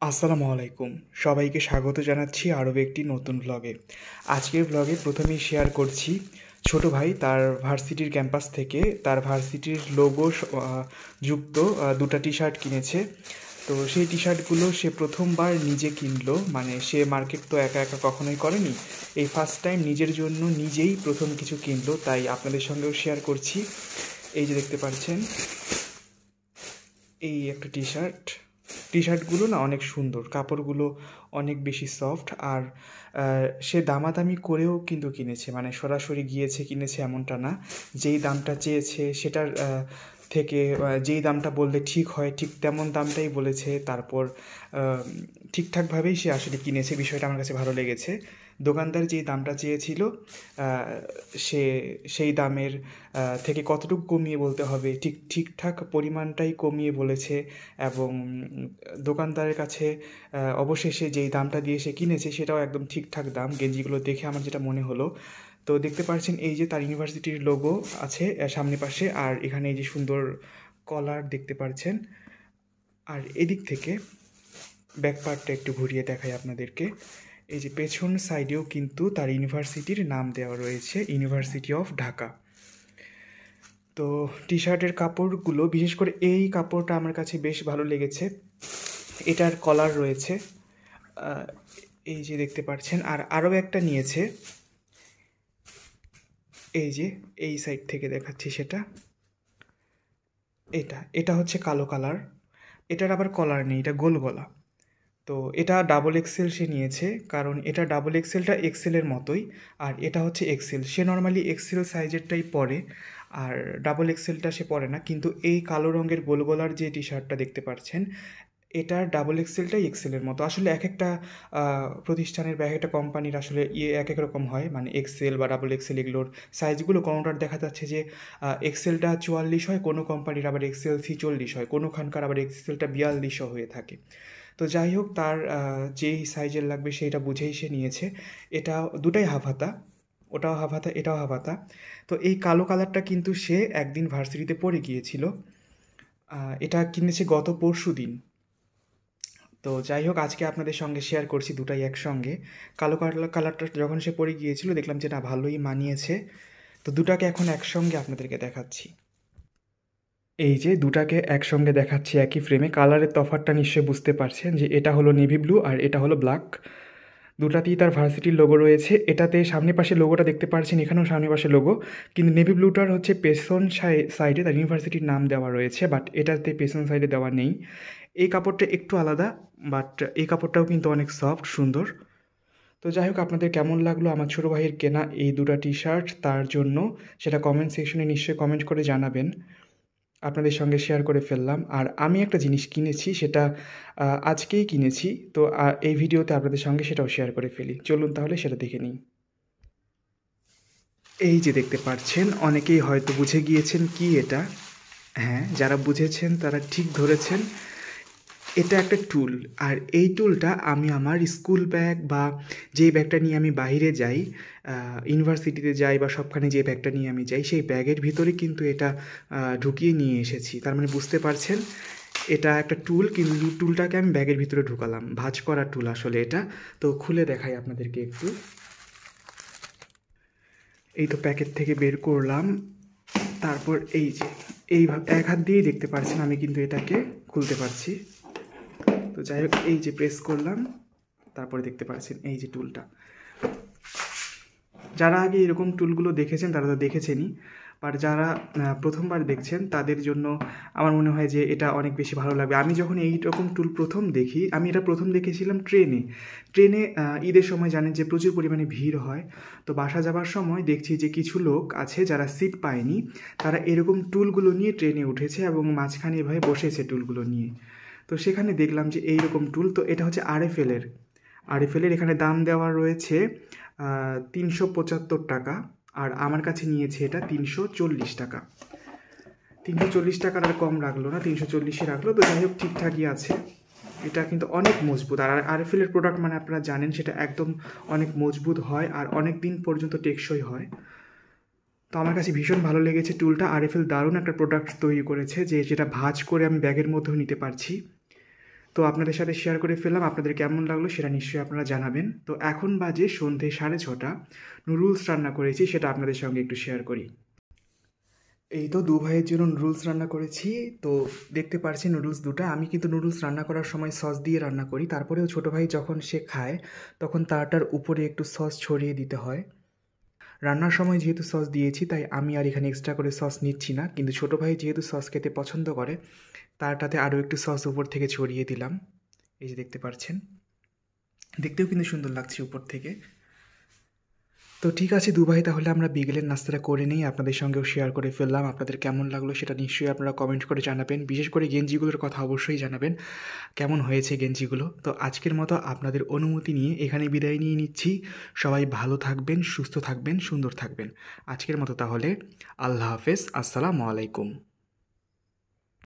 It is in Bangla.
আসসালামু আলাইকুম। সবাইকে স্বাগত জানাচ্ছি আরও একটি নতুন ভ্লগে। আজকের ভ্লগে প্রথমেই শেয়ার করছি ছোট ভাই তার ভার্সিটির ক্যাম্পাস থেকে তার ভার্সিটির লোগো যুক্ত দুটো টি শার্ট কিনেছে। তো সেই টি শার্টগুলো সে প্রথমবার নিজে কিনলো, মানে সে মার্কেট তো একা একা কখনোই করেনি। এই ফার্স্ট টাইম নিজের জন্য নিজেই প্রথম কিছু কিনলো, তাই আপনাদের সঙ্গেও শেয়ার করছি। এই যে দেখতে পাচ্ছেন, এই একটা টি শার্টগুলো না অনেক সুন্দর, কাপড়গুলো অনেক বেশি সফট। আর সে দামাদামি করেও কিন্তু কিনেছে, মানে সরাসরি গিয়েছে কিনেছে এমনটা না। যেই দামটা চেয়েছে সেটার থেকে যেই দামটা বললে ঠিক হয় ঠিক তেমন দামটাই বলেছে। তারপর ঠিকঠাকভাবেই সে আসলে কিনেছে, বিষয়টা আমার কাছে ভালো লেগেছে। দোকানদার যেই দামটা চেয়েছিল সে সেই দামের থেকে কতটুকু কমিয়ে বলতে হবে ঠিকঠাক পরিমাণটাই কমিয়ে বলেছে। এবং দোকানদারের কাছে অবশেষে যেই দামটা দিয়ে সে কিনেছে সেটাও একদম ঠিকঠাক দাম। গেঞ্জিগুলো দেখে আমার যেটা মনে হলো, তো দেখতে পাচ্ছেন এই যে তার ইউনিভার্সিটির লোগো আছে সামনে পাশে, আর এখানে এই যে সুন্দর কলার দেখতে পাচ্ছেন। আর এদিক থেকে ব্যাক পার্টটা একটু ঘুরিয়ে দেখাই আপনাদেরকে। এই যে পেছন সাইডেও কিন্তু তার ইউনিভার্সিটির নাম দেওয়া রয়েছে, ইউনিভার্সিটি অফ ঢাকা। তো টি শার্টের কাপড়গুলো, বিশেষ করে এই কাপড়টা আমার কাছে বেশ ভালো লেগেছে। এটার কলার রয়েছে, এই যে দেখতে পাচ্ছেন। আর আরও একটা নিয়েছে, এই যে এই সাইড থেকে দেখাচ্ছি সেটা। এটা হচ্ছে কালো কালার। এটার আবার কলার নেই, এটা গোল গলা। তো এটা ডাবল এক্সেল সে নিয়েছে, কারণ এটা ডাবল এক্সেলটা এক্সেলের মতোই, আর এটা হচ্ছে এক্সেল। সে নর্মালি এক্সেল সাইজেরটাই পরে, আর ডাবল এক্সেলটা সে পরে না। কিন্তু এই কালো রঙের গোল গলার যে টি শার্টটা দেখতে পাচ্ছেন, এটার ডাবল এক্সেলটাই এক্সেলের মতো। আসলে এক একটা প্রতিষ্ঠানের বা এক একটা কোম্পানির আসলে এক এক রকম হয়, মানে এক্সেল বা ডাবল এক্সেল এগুলোর সাইজগুলো কোনোটার দেখা যাচ্ছে যে এক্সেলটা 44 হয়, কোনো কোম্পানির আবার এক্সেল 46 হয়, কোনোখানকার আবার এক্সেলটা 42 হয়ে থাকে। তো যাই হোক, তার যেই সাইজের লাগবে সেইটা বুঝেই সে নিয়েছে। এটা দুটাই হাফ হাতা, ওটাও হাফ হাতা এটাও হাফ হাতা। তো এই কালো কালারটা কিন্তু সে একদিন ভার্সিটিতে পরে গিয়েছিল। এটা কিনেছে গত পরশু দিন। তো যাই হোক, আজকে আপনাদের সঙ্গে শেয়ার করছি দুটাই একসঙ্গে। কালো কালারটা যখন সে পরে গিয়েছিল দেখলাম যে না, ভালোই মানিয়েছে। তো দুটাকে এখন একসঙ্গে আপনাদেরকে দেখাচ্ছি। এই যে দুটাকে একসঙ্গে দেখাচ্ছি একই ফ্রেমে। কালারের তফাৎটা নিশ্চয়ই বুঝতে পারছেন যে এটা হলো নেভি ব্লু আর এটা হলো ব্ল্যাক। দুটাতেই তার ভার্সিটির লোগো রয়েছে। এটাতে সামনে পাশে লোগোটা দেখতে পাচ্ছেন, এখানেও সামনে পাশে লোগো। কিন্তু নেভি ব্লুটার হচ্ছে পেছন সাইডে তার ইউনিভার্সিটির নাম দেওয়া রয়েছে, বাট এটাতে পেছন সাইডে দেওয়া নেই। এই কাপড়টা একটু আলাদা, বাট এই কাপড়টাও কিন্তু অনেক সফট, সুন্দর। তো যাই হোক, আপনাদের কেমন লাগলো আমার ছোটো ভাইয়ের কেনা এই দুটো টি শার্ট তার জন্য, সেটা কমেন্ট সেকশনে নিশ্চয়ই কমেন্ট করে জানাবেন। আপনাদের সঙ্গে শেয়ার করে ফেললাম। আর আমি একটা জিনিস কিনেছি, সেটা আজকেই কিনেছি। তো এই ভিডিওতে আপনাদের সঙ্গে সেটাও শেয়ার করে ফেলি। চলুন তাহলে সেটা দেখে নিই। এই যে দেখতে পাচ্ছেন, অনেকেই হয়তো বুঝে গিয়েছেন কি এটা। হ্যাঁ, যারা বুঝেছেন তারা ঠিক ধরেছেন। এটা একটা টুল, আর এই টুলটা আমি আমার স্কুল ব্যাগ বা যেই ব্যাগটা নিয়ে আমি বাইরে যাই, ইউনিভার্সিটিতে যাই বা সবখানে যে ব্যাগটা নিয়ে আমি যাই, সেই ব্যাগের ভিতরে কিন্তু এটা ঢুকিয়ে নিয়ে এসেছি। তার মানে বুঝতে পারছেন, এটা একটা টুল, কিন্তু টুলটাকে আমি ব্যাগের ভিতরে ঢুকালাম। ভাঁজ করা টুল আসলে এটা। তো খুলে দেখাই আপনাদেরকে একটু। এই তো প্যাকেট থেকে বের করলাম। তারপর এই যে এইভাবে এক হাত দিয়েই দেখতে পাচ্ছেন আমি কিন্তু এটাকে খুলতে পারছি। তো যাই হোক, এই যে প্রেস করলাম, তারপরে দেখতে পাচ্ছেন এই যে টুলটা। যারা আগে এরকম টুলগুলো দেখেছেন তারা তো দেখেছেনই, বাট যারা প্রথমবার দেখছেন তাদের জন্য আমার মনে হয় যে এটা অনেক বেশি ভালো লাগবে। আমি যখন এই রকম টুল প্রথম দেখি, আমি এটা প্রথম দেখেছিলাম ট্রেনে ঈদের সময় জানেন যে প্রচুর পরিমাণে ভিড় হয়। তো বাসা যাবার সময় দেখছি যে কিছু লোক আছে যারা সিট পায়নি, তারা এরকম টুলগুলো নিয়ে ট্রেনে উঠেছে এবং মাঝখানে এভাবে বসেছে টুলগুলো নিয়ে। তো সেখানে দেখলাম যে এইরকম টুল। তো এটা হচ্ছে আরএফএলের এখানে দাম দেওয়া রয়েছে 375 টাকা, আর আমার কাছে নিয়েছে এটা 340 টাকা। 340 টাকার আর কম রাখলো না, 340-এ রাখলো। তো যাই হোক, ঠিকঠাকই আছে। এটা কিন্তু অনেক মজবুত, আর আরএফএলের প্রোডাক্ট মানে আপনারা জানেন সেটা একদম অনেক মজবুত হয় আর অনেক দিন পর্যন্ত টেকসই হয়। তো আমার কাছে ভীষণ ভালো লেগেছে টুলটা। আরএফএল দারুণ একটা প্রোডাক্ট তৈরি করেছে, যেটা ভাঁজ করে আমি ব্যাগের মধ্যেও নিতে পারছি। তো আপনাদের সাথে শেয়ার করে ফেললাম, আপনাদের কেমন লাগলো সেটা নিশ্চয়ই আপনারা জানাবেন। তো এখন বাজে সন্ধে 6:30, নুডলস রান্না করেছি, সেটা আপনাদের সঙ্গে একটু শেয়ার করি। এই তো দু ভাইয়ের জন্য নুডলস রান্না করেছি। তো দেখতে পাচ্ছেন নুডলস দুটো। আমি কিন্তু নুডলস রান্না করার সময় সস দিয়ে রান্না করি, তারপরেও ছোটো ভাই যখন সে খায় তখন তারটার উপরে একটু সস ছড়িয়ে দিতে হয়। রান্নার সময় যেহেতু সস দিয়েছি তাই আমি আর এখানে এক্সট্রা করে সস নিচ্ছি না, কিন্তু ছোটো ভাই যেহেতু সস খেতে পছন্দ করে তারটাতে আরও একটু সস উপর থেকে ছড়িয়ে দিলাম। এই যে দেখতে পাচ্ছেন, দেখতেও কিন্তু সুন্দর লাগছে উপর থেকে। তো ঠিক আছে দুভাই, তাহলে আমরা বিকেলের নাস্তাটা করে নিই, আপনাদের সঙ্গেও শেয়ার করে ফেললাম। আপনাদের কেমন লাগলো সেটা নিশ্চয়ই আপনারা কমেন্ট করে জানাবেন, বিশেষ করে গেঞ্জিগুলোর কথা অবশ্যই জানাবেন কেমন হয়েছে গেঞ্জিগুলো। তো আজকের মতো আপনাদের অনুমতি নিয়ে এখানে বিদায় নিয়ে নিচ্ছি। সবাই ভালো থাকবেন, সুস্থ থাকবেন, সুন্দর থাকবেন। আজকের মতো তাহলে আল্লাহ হাফেজ, আসসালামু আলাইকুম।